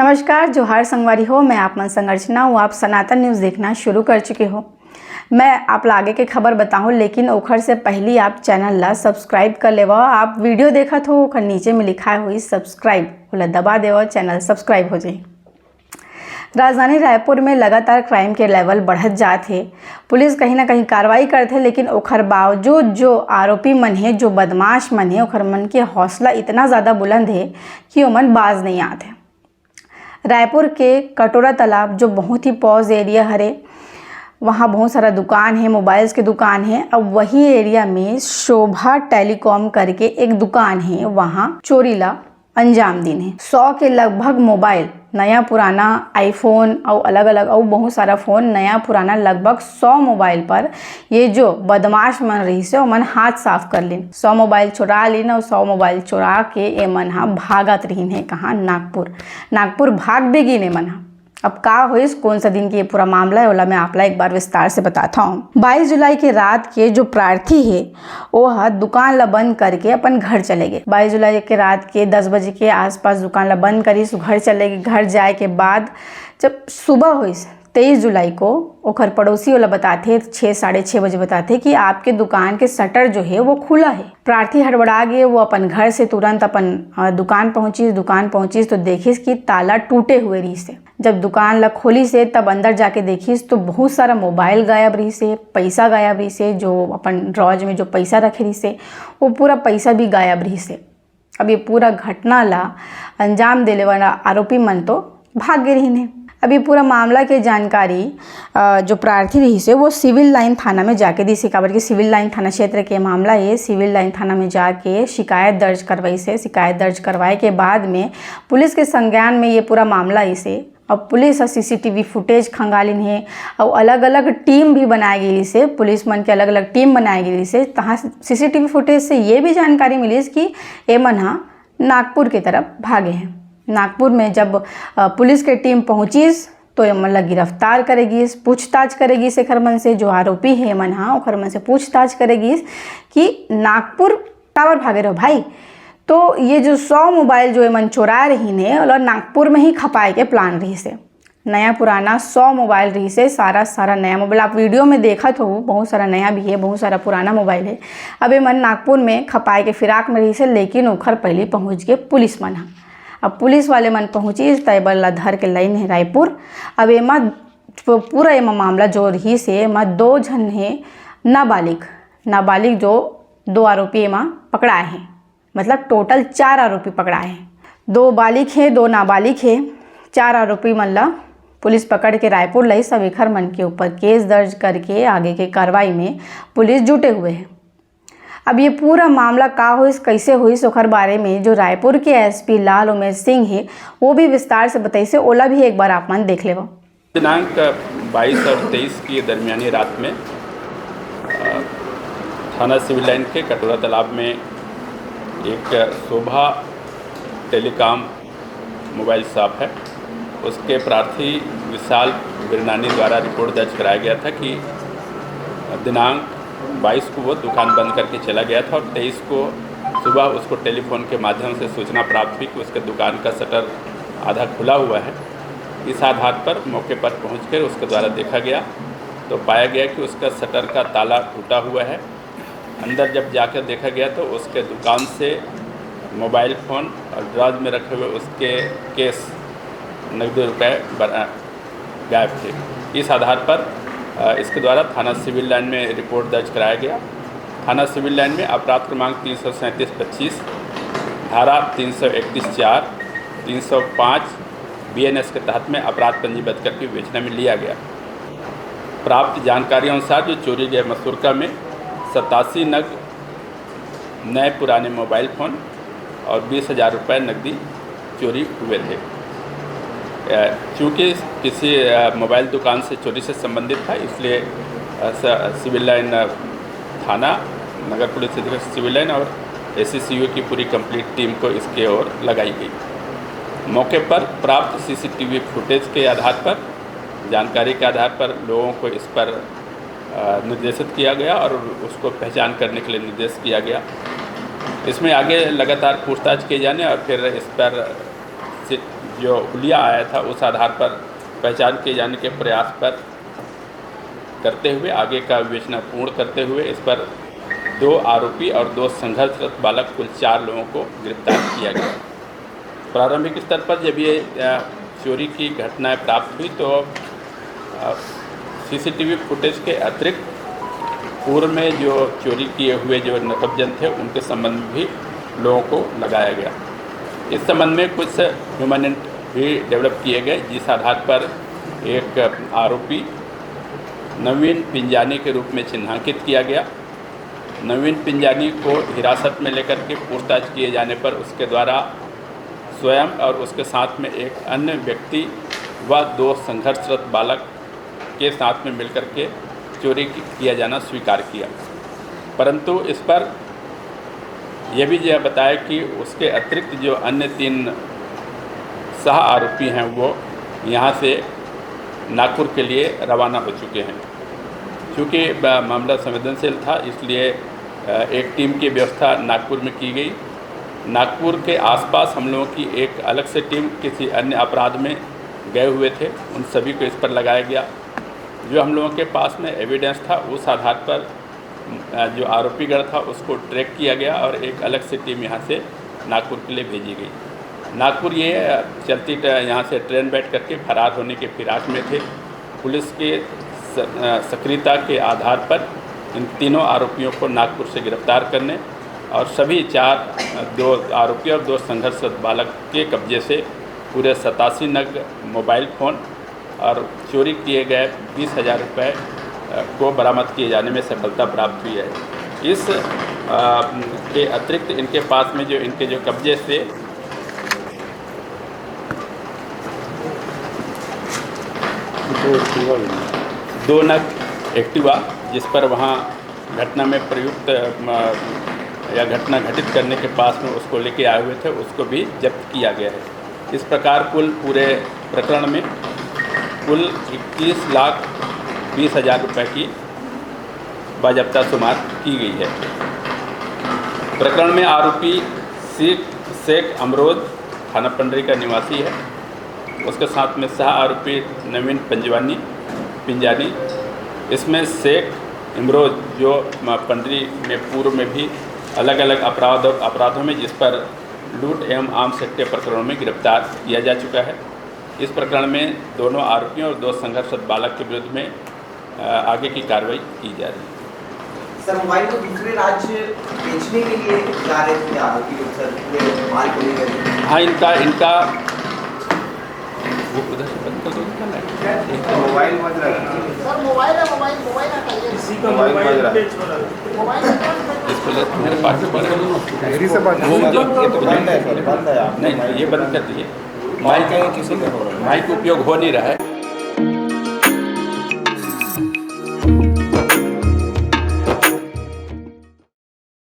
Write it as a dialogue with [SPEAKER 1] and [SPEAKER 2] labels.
[SPEAKER 1] नमस्कार, जोहार संगवारी हो। मैं आप मन संरचना हूँ। आप सनातन न्यूज़ देखना शुरू कर चुके हो। मैं आप आगे के खबर बताऊँ, लेकिन ओखर से पहले आप चैनल ला सब्सक्राइब कर लेवा। आप वीडियो देखत हो ओखर नीचे में लिखा हुई सब्सक्राइब वाला दबा देवा, चैनल सब्सक्राइब हो जाए। राजधानी रायपुर में लगातार क्राइम के लेवल बढ़त जात है। पुलिस कहीं ना कहीं कार्रवाई करते है, लेकिन ओखर बावजूद जो आरोपी मन है, जो बदमाश मन है, ओखर मन के हौसला इतना ज़्यादा बुलंद है कि वो मन बाज नहीं आते। रायपुर के कटोरा तालाब जो बहुत ही पॉज एरिया हरे, वहाँ बहुत सारा दुकान है, मोबाइल्स के दुकान है। अब वही एरिया में शोभा टेलीकॉम करके एक दुकान है, वहाँ चोरी ला अंजाम दिन है। 100 के लगभग मोबाइल, नया पुराना आईफोन और अलग अलग और बहुत सारा फ़ोन, नया पुराना लगभग 100 मोबाइल पर ये जो बदमाश मन रही से मन हाथ साफ कर लेन। 100 मोबाइल चुरा लेन और 100 मोबाइल चुरा के ये मन हा भागत रहीन है। कहाँ? नागपुर भाग बेगी ने मन हा। अब का हुई, कौन सा दिन की ये पूरा मामला है वाला मैं आपला एक बार विस्तार से बताता हूँ। 22 जुलाई के रात के जो प्रार्थी है वो दुकान ला बंद करके अपन घर चले गए। 22 जुलाई के रात के 10 बजे के आसपास दुकान ला बंद करी, घर चले गए। घर जाए के बाद जब सुबह हुई 23 जुलाई को ओखर पड़ोसी वाला बताते 6 साढ़े 6 बजे बताते कि आपके दुकान के शटर जो है वो खुला है। प्रार्थी हड़बड़ा गए, वो अपन घर से तुरंत अपन दुकान पहुंची तो देखिस कि ताला टूटे हुए रही से। जब दुकान ला खोली से तब अंदर जाके देखिस तो बहुत सारा मोबाइल गायब रही से, पैसा गायब रही से, जो अपन ड्रॉज में जो पैसा रखे रही से वो पूरा पैसा भी गायब रही से। अब ये पूरा घटना ला अंजाम देने वाला आरोपी मन तो भाग गए रही। अब ये पूरा मामला के जानकारी जो प्रार्थी रही से वो सिविल लाइन थाना में जाके दी से। काबर की सिविल लाइन थाना क्षेत्र के मामला ये सिविल लाइन थाना में जाके शिकायत दर्ज करवाई से। शिकायत दर्ज करवाए के बाद में पुलिस के संज्ञान में ये पूरा मामला इसे। अब पुलिस CCTV फुटेज खंगालिन है और अलग अलग टीम भी बनाई गई से। पुलिस मन के अलग अलग टीम बनाई गई से। तहाँ CCTV फुटेज से ये भी जानकारी मिली कि ये मन हा नागपुर की तरफ भागे हैं। नागपुर में जब पुलिस की टीम पहुंची तो ये मन गिरफ्तार करेगी, पूछताछ करेगी से खरमन से। जो आरोपी है मन हा खरमन से पूछताछ करेगी कि नागपुर टावर भागे रहो भाई। तो ये जो 100 मोबाइल जो मन चुरा रही ने और नागपुर में ही खपाए के प्लान रही से। नया पुराना 100 मोबाइल रही से, सारा नया मोबाइल आप वीडियो में देखा तो बहुत सारा नया भी है, बहुत सारा पुराना मोबाइल है। अब ये मन नागपुर में खपाए के फिराक में रही से, लेकिन ओखर पहले पहुँच गए पुलिस मन हा। अब पुलिस वाले मन पहुँची तैबल धर के लाइन है रायपुर। अब एमा पूरा एमा मामला जो रही से एमा 2 जन है नाबालिग जो 2 आरोपी एमा पकड़ाए हैं। मतलब टोटल 4 आरोपी पकड़ाए हैं। 2 बालिग है, 2 नाबालिग है। 4 आरोपी मन ला पुलिस पकड़ के रायपुर लाई। सब एखर मन के ऊपर केस दर्ज करके आगे के कार्रवाई में पुलिस जुटे हुए हैं। अब ये पूरा मामला का हुई, कैसे हुई, ओखर बारे में जो रायपुर के SP लाल उमेश सिंह है वो भी विस्तार से बताई से। ओला भी एक बार आप मन देख लेवा।
[SPEAKER 2] दिनांक 22 और 23 की दरमियानी रात में थाना सिविल लाइन के कटोरा तालाब में एक शोभा टेलीकॉम मोबाइल शॉप है, उसके प्रार्थी विशाल बिरनानी द्वारा रिपोर्ट दर्ज कराया गया था कि दिनांक 22 को वो दुकान बंद करके चला गया था और 23 को सुबह उसको टेलीफोन के माध्यम से सूचना प्राप्त हुई कि उसके दुकान का शटर आधा खुला हुआ है। इस आधार पर मौके पर पहुंचकर उसके द्वारा देखा गया तो पाया गया कि उसका शटर का ताला टूटा हुआ है। अंदर जब जाकर देखा गया तो उसके दुकान से मोबाइल फ़ोन और ड्रॉज में रखे हुए उसके केस नकदी रुपये गायब थे। इस आधार पर इसके द्वारा थाना सिविल लाइन में रिपोर्ट दर्ज कराया गया। थाना सिविल लाइन में अपराध क्रमांक 337-25, धारा 331-4, 305 BNS के तहत में अपराध पंजीबद्ध करके विवेचना में लिया गया। प्राप्त जानकारी अनुसार जो चोरी गए मसूरका में 87 नग नए पुराने मोबाइल फ़ोन और 20,000 रुपये नकदी चोरी हुए थे। चूँकि किसी मोबाइल दुकान से चोरी से संबंधित था, इसलिए सिविल लाइन थाना, नगर पुलिस अधीक्षक सिविल लाइन और ACCU की पूरी कंप्लीट टीम को इसके ओर लगाई गई। मौके पर प्राप्त CCTV फुटेज के आधार पर, जानकारी के आधार पर लोगों को इस पर निर्देशित किया गया और उसको पहचान करने के लिए निर्देश किया गया। इसमें आगे लगातार पूछताछ किए जाने और फिर इस पर जो हुलिया आया था उस आधार पर पहचान किए जाने के प्रयास पर करते हुए आगे का विवेचना पूर्ण करते हुए इस पर 2 आरोपी और 2 संघर्षरत बालक कुल 4 लोगों को गिरफ्तार किया गया। प्रारंभिक स्तर पर जब ये चोरी की घटनाएं प्राप्त हुई तो सीसीटीवी फुटेज के अतिरिक्त पूर्व में जो चोरी किए हुए जो नकबजन थे उनके संबंध में भी लोगों को लगाया गया। इस संबंध में कुछ ह्यूमन भी डेवलप किए गए, जिस आधार पर एक आरोपी नवीन पिंजानी के रूप में चिन्हांकित किया गया। नवीन पिंजानी को हिरासत में लेकर के पूछताछ किए जाने पर उसके द्वारा स्वयं और उसके साथ में एक अन्य व्यक्ति व 2 संघर्षरत बालक के साथ में मिलकर के चोरी किया जाना स्वीकार किया, परंतु इस पर यह भी यह बताया कि उसके अतिरिक्त जो अन्य 3 सह आरोपी हैं वो यहाँ से नागपुर के लिए रवाना हो चुके हैं। चूँकि मामला संवेदनशील था इसलिए एक टीम की व्यवस्था नागपुर में की गई। नागपुर के आसपास हम लोगों की एक अलग से टीम किसी अन्य अपराध में गए हुए थे, उन सभी को इस पर लगाया गया। जो हम लोगों के पास में एविडेंस था उस आधार पर जो आरोपीगण था उसको ट्रैक किया गया और एक अलग से टीम यहाँ से नागपुर के लिए भेजी गई। नागपुर ये चलती यहाँ से ट्रेन बैठ करके फरार होने के फिराक में थे। पुलिस के सक्रियता के आधार पर इन तीनों आरोपियों को नागपुर से गिरफ्तार करने और सभी 2 आरोपी और 2 संघर्षरत बालक के कब्जे से पूरे 87 नग मोबाइल फ़ोन और चोरी किए गए 20,000 रुपये को बरामद किए जाने में सफलता प्राप्त हुई है। इस के अतिरिक्त इनके पास में जो इनके जो कब्जे से 2 नग एक्टिवा, जिस पर वहाँ घटना में प्रयुक्त या घटना घटित करने के पास में उसको लेके आए हुए थे, उसको भी जब्त किया गया है। इस प्रकार कुल पूरे प्रकरण में कुल 21,20,000 रुपये की बाजब्ता शुमार की गई है। प्रकरण में आरोपी शेख अमरोज थाना पंडरी का निवासी है। उसके साथ में सह आरोपी नवीन पिंजानी। इसमें शेख इमरोज जो पंडरी में पूर्व में भी अलग अलग अपराधों में जिस पर लूट एवं आर्म्स एक्ट के प्रकरणों में गिरफ्तार किया जा चुका है। इस प्रकरण में दोनों आरोपियों और 2 संघर्षरत बालक के विरुद्ध में आगे की कार्रवाई की जा रही है।
[SPEAKER 3] सर, मोबाइल को दूसरे राज्य बेचने के लिए जा रहे थे आरोपी लोग सर, पूरे माल को लेकर?
[SPEAKER 2] हाँ, इनका वो उधर से बंद कर दो।
[SPEAKER 3] मोबाइल बज रहा है
[SPEAKER 4] सर, मोबाइल हटाइए।
[SPEAKER 3] किसी का मोबाइल बज रहा है।
[SPEAKER 2] इसको मेरे पास
[SPEAKER 3] मेरी से बात बंद है सर, बंद है।
[SPEAKER 2] नहीं, ये बंद कर दिए।
[SPEAKER 3] माइक उपयोग हो नहीं रहा है।